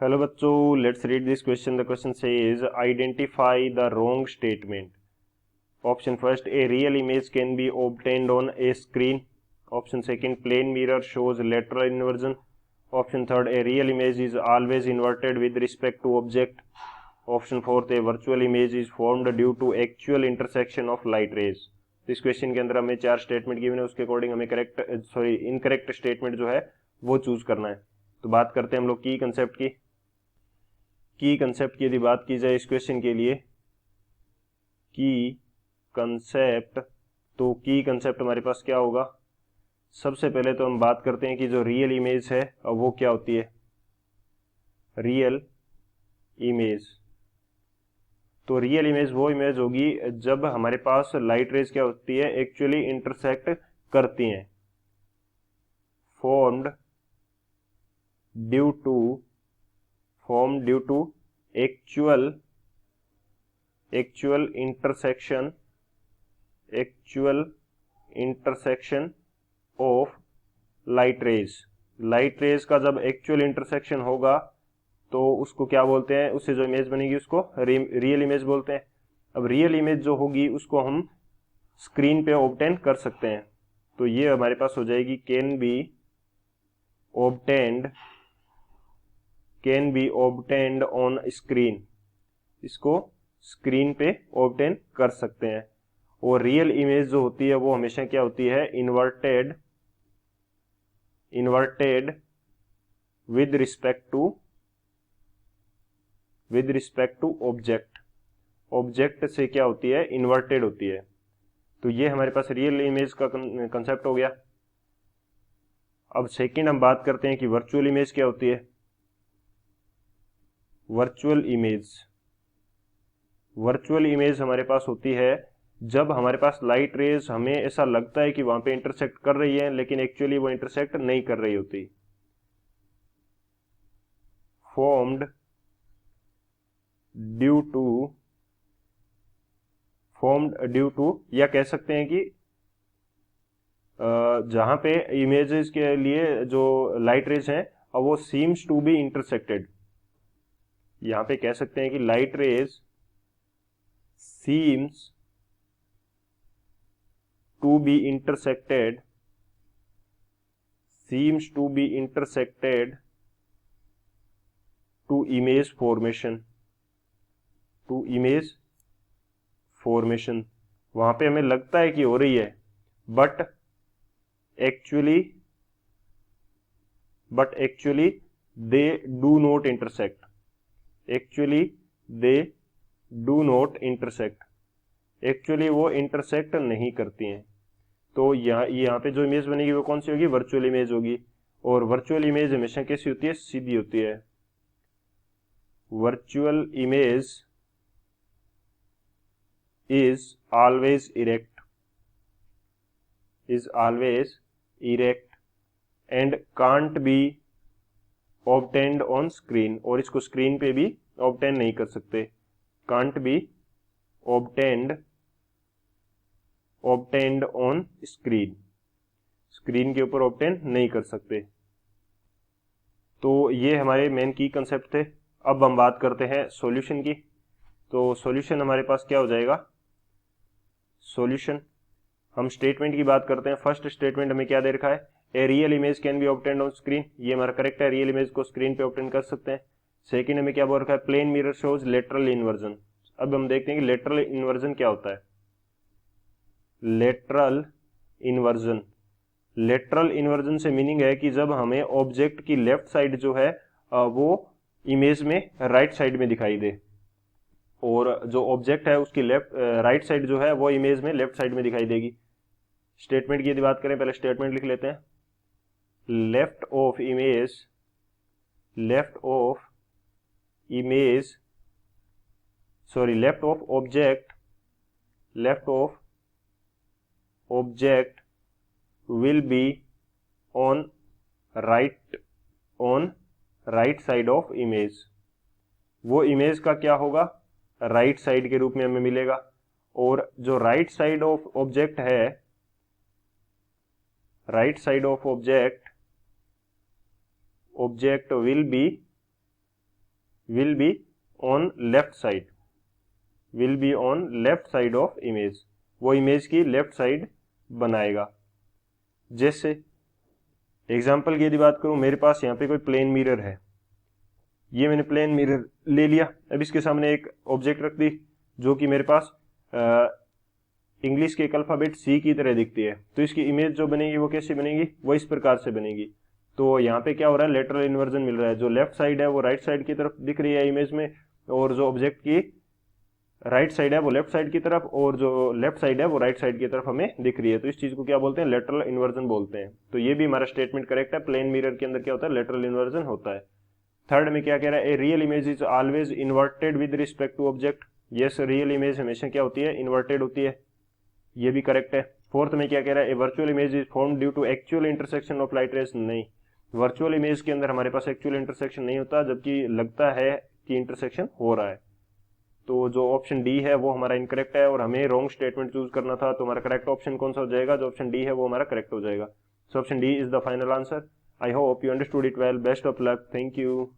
Hello बच्चों, let's read this question. The question says identify the wrong statement. Option first, a real image can be obtained on a screen. Option second, plane mirror shows lateral inversion. Option third, a real image is always inverted with respect to object. Option fourth, a virtual image is formed due to actual intersection of light rays. इस question के अंदर हमें 4 statement given है, उसके according हमें incorrect statement जो है वो चूज करना है। तो बात करते हैं हम लोग की कंसेप्ट की यदि बात की जाए इस क्वेश्चन के लिए की कंसेप्ट, तो की कंसेप्ट हमारे पास क्या होगा। सबसे पहले तो हम बात करते हैं कि जो रियल इमेज है वो क्या होती है। रियल इमेज, तो रियल इमेज वो इमेज होगी जब हमारे पास लाइट रेज क्या होती है, एक्चुअली इंटरसेक्ट करती हैं। Formed due to actual intersection of light rays. Light rays का जब एक्चुअल इंटरसेक्शन होगा तो उसको क्या बोलते हैं, उससे जो इमेज बनेगी उसको रियल इमेज बोलते हैं। अब रियल इमेज जो होगी उसको हम स्क्रीन पे ऑब्टेन कर सकते हैं। तो ये हमारे पास हो जाएगी can be obtained on screen. इसको स्क्रीन पे ऑब्टेन कर सकते हैं। और रियल इमेज जो होती है वो हमेशा क्या होती है, inverted with respect to object से क्या होती है, इन्वर्टेड होती है। तो ये हमारे पास रियल इमेज का कंसेप्ट हो गया। अब सेकंड हम बात करते हैं कि वर्चुअल इमेज क्या होती है। वर्चुअल इमेज हमारे पास होती है जब हमारे पास लाइट रेज हमें ऐसा लगता है कि वहां पे इंटरसेक्ट कर रही है, लेकिन एक्चुअली वो इंटरसेक्ट नहीं कर रही होती। फॉर्म्ड ड्यू टू या कह सकते हैं कि जहां पे इमेजेस के लिए जो लाइट रेज हैं अब वो सीम्स टू बी इंटरसेक्टेड। यहां पे कह सकते हैं कि light rays seems to be intersected to image formation। वहां पे हमें लगता है कि हो रही है, but actually they do not intersect। Actually वो इंटरसेक्ट नहीं करती हैं। तो यहाँ पे जो इमेज बनेगी वो कौन सी होगी, वर्चुअल इमेज होगी। और वर्चुअल इमेज हमेशा कैसी होती है, सीधी होती है। Virtual image is always erect and can't be obtained on screen. और इसको स्क्रीन पे भी ऑब्टेन नहीं कर सकते। Can't be obtained on screen के ऊपर ऑब्टेन नहीं कर सकते। तो ये हमारे मेन की कंसेप्ट थे। अब हम बात करते हैं सॉल्यूशन की। तो सॉल्यूशन हमारे पास क्या हो जाएगा, सॉल्यूशन हम स्टेटमेंट की बात करते हैं। फर्स्ट स्टेटमेंट हमें क्या दे रखा है, a real image can be obtained on screen. ये हमारा करेक्ट है, रियल इमेज को स्क्रीन पे ऑब्टेन कर सकते हैं। सेकंड हमें क्या बोल रखा है, plane mirror shows lateral inversion. अब हम देखते हैं कि लेटरल इन्वर्जन क्या होता है। लेटरल इन्वर्जन से मीनिंग है कि जब हमें ऑब्जेक्ट की लेफ्ट साइड जो है वो इमेज में राइट साइड में दिखाई दे, और जो ऑब्जेक्ट है उसकी राइट साइड जो है वो इमेज में लेफ्ट साइड में दिखाई देगी। स्टेटमेंट की यदि बात करें, पहले स्टेटमेंट लिख लेते हैं। Left of will be on right side of image। वो इमेज का क्या होगा, राइट साइड के रूप में हमें मिलेगा। और जो राइट साइड ऑफ ऑब्जेक्ट है, right side of object will be will be on left side, will be on left side of image, वो इमेज की लेफ्ट साइड बनाएगा। जैसे एग्जाम्पल की यदि बात करूं, मेरे पास यहाँ पे कोई प्लेन मिरर है, ये मैंने प्लेन मिरर ले लिया, अब इसके सामने एक ऑब्जेक्ट रख दी जो कि मेरे पास इंग्लिश के एक अल्फाबेट सी की तरह दिखती है, तो इसकी इमेज जो बनेगी वो कैसे बनेगी, वो इस प्रकार से बनेगी। तो यहाँ पे क्या हो रहा है, लेटरल इन्वर्जन मिल रहा है, जो लेफ्ट साइड है वो राइट साइड की तरफ दिख रही है इमेज में, और जो ऑब्जेक्ट की राइट साइड है वो लेफ्ट साइड की तरफ, और जो लेफ्ट साइड है वो राइट साइड की तरफ हमें दिख रही है। तो इस चीज को क्या बोलते हैं, लेटरल इन्वर्जन बोलते हैं। तो ये भी हमारा स्टेटमेंट करेक्ट है, प्लेन मिरर के अंदर क्या होता है, लेटरल इन्वर्जन होता है। थर्ड में क्या कह रहा है, a real image is always inverted with respect to object. Yes, real image हमेशा क्या होती है, इन्वर्टेड होती है, ये भी करेक्ट है। फोर्थ में क्या कह रहा है, a virtual image is form due to actual intersection of light rays. नहीं, वर्चुअल इमेज के अंदर हमारे पास एक्चुअल इंटरसेक्शन नहीं होता, जबकि लगता है कि इंटरसेक्शन हो रहा है। तो जो ऑप्शन डी है वो हमारा इनकरेक्ट है, और हमें रॉन्ग स्टेटमेंट चूज करना था। तो हमारा करेक्ट ऑप्शन कौन सा हो जाएगा, जो ऑप्शन डी है वो हमारा करेक्ट हो जाएगा। So option D is the final answer. I hope you understood it well. Best of luck. Thank you.